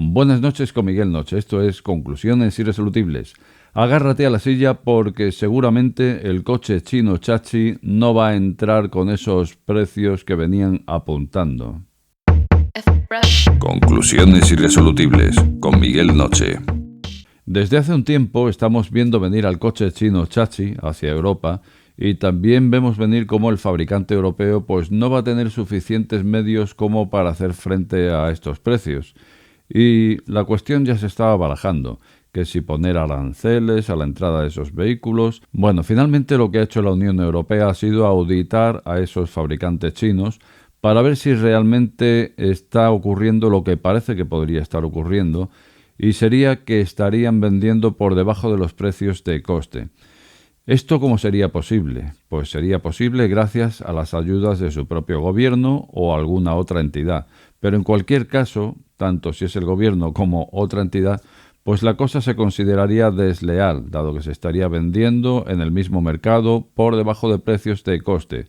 Buenas noches con Miguel Noche. Esto es Conclusiones Irresolubles. Agárrate a la silla porque seguramente el coche chino Chachi no va a entrar con esos precios que venían apuntando. Conclusiones Irresolubles con Miguel Noche. Desde hace un tiempo estamos viendo venir al coche chino Chachi hacia Europa y también vemos venir cómo el fabricante europeo pues no va a tener suficientes medios como para hacer frente a estos precios. Y la cuestión ya se estaba barajando, que si poner aranceles a la entrada de esos vehículos. Bueno, finalmente lo que ha hecho la Unión Europea ha sido auditar a esos fabricantes chinos para ver si realmente está ocurriendo lo que parece que podría estar ocurriendo, y sería que estarían vendiendo por debajo de los precios de coste. ¿Esto cómo sería posible? Pues sería posible gracias a las ayudas de su propio gobierno o alguna otra entidad. Pero en cualquier caso, tanto si es el gobierno como otra entidad, pues la cosa se consideraría desleal, dado que se estaría vendiendo en el mismo mercado por debajo de precios de coste.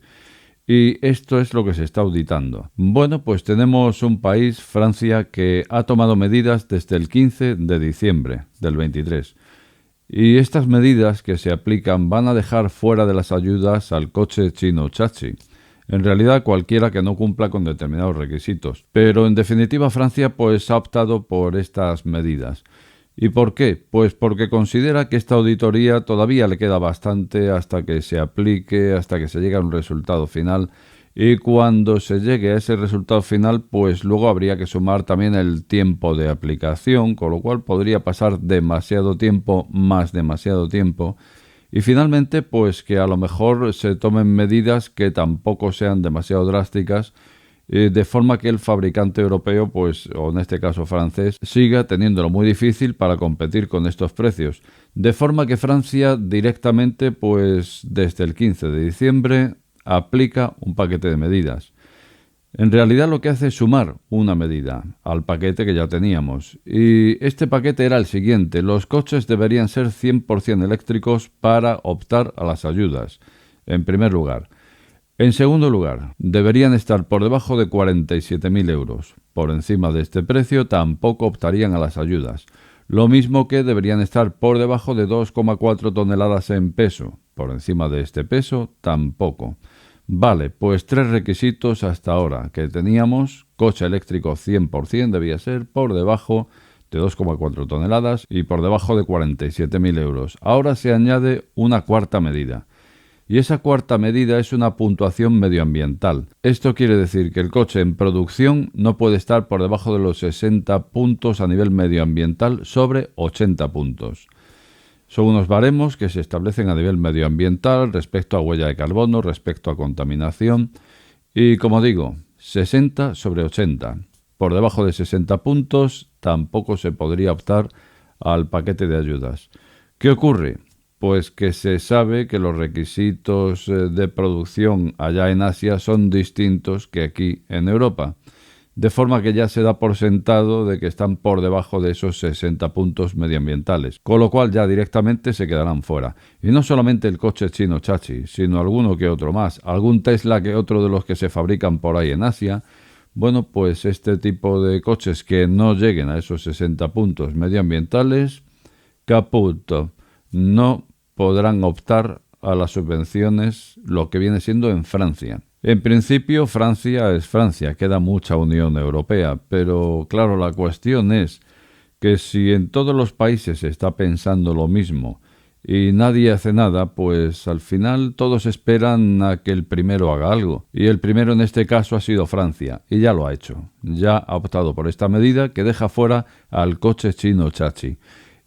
Y esto es lo que se está auditando. Bueno, pues tenemos un país, Francia, que ha tomado medidas desde el 15 de diciembre del 23. Y estas medidas que se aplican van a dejar fuera de las ayudas al coche chino Chachi. En realidad cualquiera que no cumpla con determinados requisitos. Pero en definitiva Francia pues ha optado por estas medidas. ¿Y por qué? Pues porque considera que esta auditoría todavía le queda bastante hasta que se aplique, hasta que se llegue a un resultado final. Y cuando se llegue a ese resultado final, pues luego habría que sumar también el tiempo de aplicación, con lo cual podría pasar demasiado tiempo, más demasiado tiempo. Y finalmente, pues que a lo mejor se tomen medidas que tampoco sean demasiado drásticas, de forma que el fabricante europeo, pues, o en este caso francés, siga teniéndolo muy difícil para competir con estos precios. De forma que Francia directamente, pues, desde el 15 de diciembre, aplica un paquete de medidas. En realidad lo que hace es sumar una medida al paquete que ya teníamos. Y este paquete era el siguiente: los coches deberían ser 100% eléctricos para optar a las ayudas, en primer lugar. En segundo lugar, deberían estar por debajo de 47.000 euros. Por encima de este precio tampoco optarían a las ayudas. Lo mismo que deberían estar por debajo de 2,4 toneladas en peso. Por encima de este peso tampoco. Vale, pues 3 requisitos hasta ahora que teníamos. Coche eléctrico 100% debía ser por debajo de 2,4 toneladas y por debajo de 47.000 euros. Ahora se añade una cuarta medida. Y esa cuarta medida es una puntuación medioambiental. Esto quiere decir que el coche en producción no puede estar por debajo de los 60 puntos a nivel medioambiental sobre 80 puntos. Son unos baremos que se establecen a nivel medioambiental respecto a huella de carbono, respecto a contaminación. Y como digo, 60 sobre 80. Por debajo de 60 puntos tampoco se podría optar al paquete de ayudas. ¿Qué ocurre? Pues que se sabe que los requisitos de producción allá en Asia son distintos que aquí en Europa, de forma que ya se da por sentado de que están por debajo de esos 60 puntos medioambientales, con lo cual ya directamente se quedarán fuera. Y no solamente el coche chino Chachi, sino alguno que otro más, algún Tesla que otro de los que se fabrican por ahí en Asia. Bueno, pues este tipo de coches que no lleguen a esos 60 puntos medioambientales, caput, no podrán optar a las subvenciones, lo que viene siendo en Francia. En principio, Francia es Francia, queda mucha Unión Europea, pero claro, la cuestión es que si en todos los países se está pensando lo mismo y nadie hace nada, pues al final todos esperan a que el primero haga algo. Y el primero en este caso ha sido Francia, y ya lo ha hecho. Ya ha optado por esta medida que deja fuera al coche chino Chachi.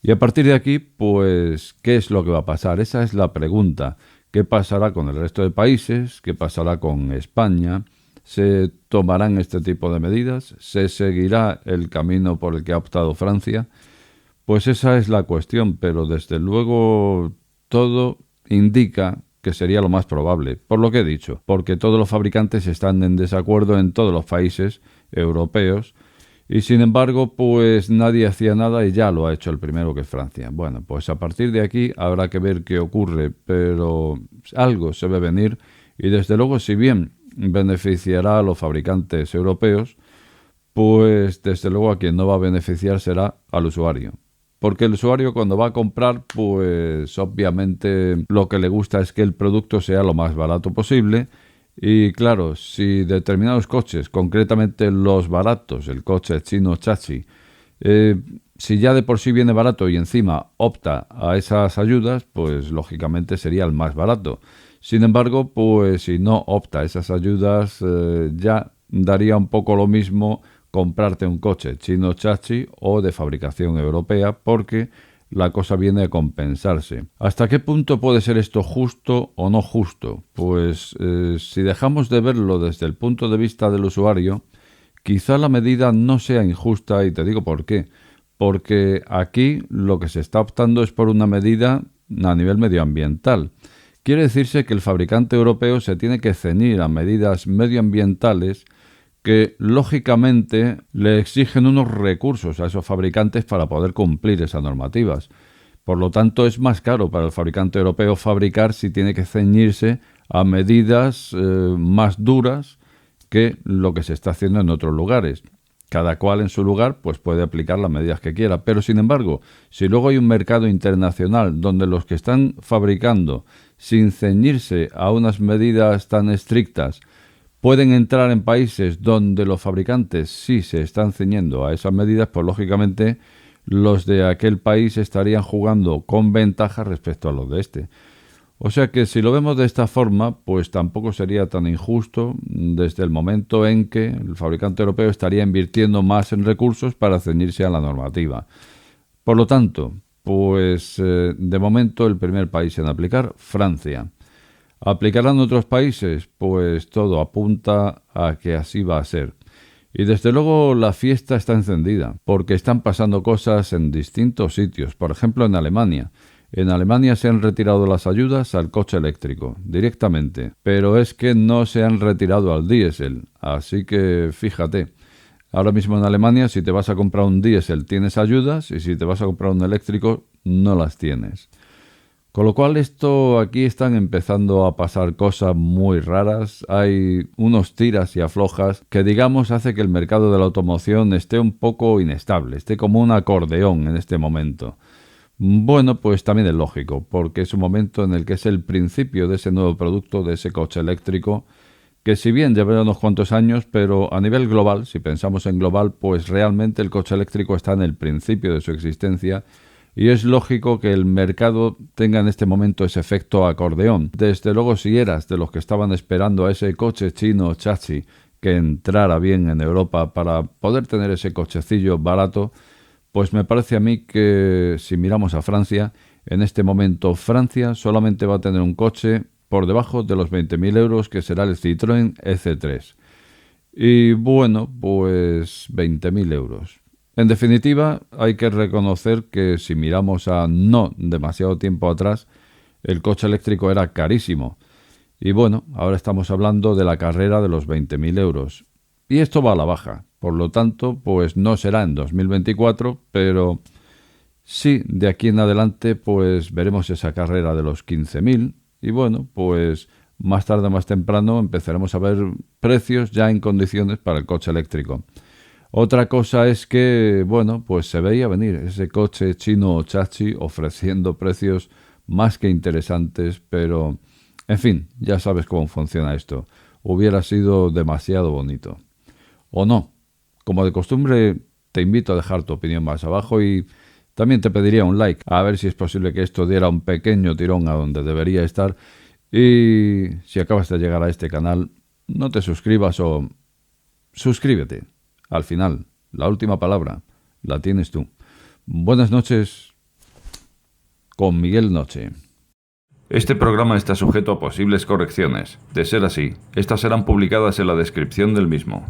Y a partir de aquí, pues, ¿qué es lo que va a pasar? Esa es la pregunta. ¿Qué pasará con el resto de países? ¿Qué pasará con España? ¿Se tomarán este tipo de medidas? ¿Se seguirá el camino por el que ha optado Francia? Pues esa es la cuestión, pero desde luego todo indica que sería lo más probable, por lo que he dicho, porque todos los fabricantes están en desacuerdo en todos los países europeos. Y sin embargo, pues nadie hacía nada y ya lo ha hecho el primero, que es Francia. Bueno, pues a partir de aquí habrá que ver qué ocurre, pero algo se ve venir y desde luego, si bien beneficiará a los fabricantes europeos, pues desde luego a quien no va a beneficiar será al usuario. Porque el usuario cuando va a comprar, pues obviamente lo que le gusta es que el producto sea lo más barato posible. Y claro, si determinados coches, concretamente los baratos, el coche chino Chachi, si ya de por sí viene barato y encima opta a esas ayudas, pues lógicamente sería el más barato. Sin embargo, pues si no opta a esas ayudas, ya daría un poco lo mismo comprarte un coche chino chachi o de fabricación europea, porque la cosa viene a compensarse. ¿Hasta qué punto puede ser esto justo o no justo? Pues si dejamos de verlo desde el punto de vista del usuario, quizá la medida no sea injusta, y te digo por qué. Porque aquí lo que se está optando es por una medida a nivel medioambiental. Quiere decirse que el fabricante europeo se tiene que ceñir a medidas medioambientales que lógicamente le exigen unos recursos a esos fabricantes para poder cumplir esas normativas. Por lo tanto, es más caro para el fabricante europeo fabricar si tiene que ceñirse a medidas más duras que lo que se está haciendo en otros lugares. Cada cual en su lugar pues puede aplicar las medidas que quiera, pero sin embargo, si luego hay un mercado internacional donde los que están fabricando sin ceñirse a unas medidas tan estrictas pueden entrar en países donde los fabricantes sí se están ciñendo a esas medidas, pues lógicamente los de aquel país estarían jugando con ventaja respecto a los de este. O sea que si lo vemos de esta forma, pues tampoco sería tan injusto desde el momento en que el fabricante europeo estaría invirtiendo más en recursos para ceñirse a la normativa. Por lo tanto, pues de momento el primer país en aplicar, Francia. ¿Aplicarán otros países? Pues todo apunta a que así va a ser. Y desde luego la fiesta está encendida, porque están pasando cosas en distintos sitios. Por ejemplo, en Alemania. En Alemania se han retirado las ayudas al coche eléctrico, directamente. Pero es que no se han retirado al diésel. Así que fíjate. Ahora mismo en Alemania, si te vas a comprar un diésel tienes ayudas, y si te vas a comprar un eléctrico no las tienes. Con lo cual aquí están empezando a pasar cosas muy raras. Hay unos tiras y aflojas que digamos hace que el mercado de la automoción esté un poco inestable, esté como un acordeón en este momento. Bueno, pues también es lógico, porque es un momento en el que es el principio de ese nuevo producto, de ese coche eléctrico, que si bien lleva unos cuantos años, pero a nivel global, si pensamos en global, pues realmente el coche eléctrico está en el principio de su existencia. Y es lógico que el mercado tenga en este momento ese efecto acordeón. Desde luego, si eras de los que estaban esperando a ese coche chino chachi que entrara bien en Europa para poder tener ese cochecillo barato, pues me parece a mí que si miramos a Francia, en este momento Francia solamente va a tener un coche por debajo de los 20.000 euros, que será el Citroën EC3. Y bueno, pues 20.000 euros. En definitiva, hay que reconocer que si miramos a no demasiado tiempo atrás, el coche eléctrico era carísimo. Y bueno, ahora estamos hablando de la carrera de los 20.000 euros. Y esto va a la baja. Por lo tanto, pues no será en 2024, pero sí, de aquí en adelante, pues veremos esa carrera de los 15.000. Y bueno, pues más tarde o más temprano empezaremos a ver precios ya en condiciones para el coche eléctrico. Otra cosa es que, bueno, pues se veía venir ese coche chino chachi ofreciendo precios más que interesantes, pero, en fin, ya sabes cómo funciona esto. Hubiera sido demasiado bonito. ¿O no? Como de costumbre, te invito a dejar tu opinión más abajo y también te pediría un like, a ver si es posible que esto diera un pequeño tirón a donde debería estar. Y si acabas de llegar a este canal, no te suscribas o suscríbete. Al final, la última palabra la tienes tú. Buenas noches con Miguel Noche. Este programa está sujeto a posibles correcciones. De ser así, estas serán publicadas en la descripción del mismo.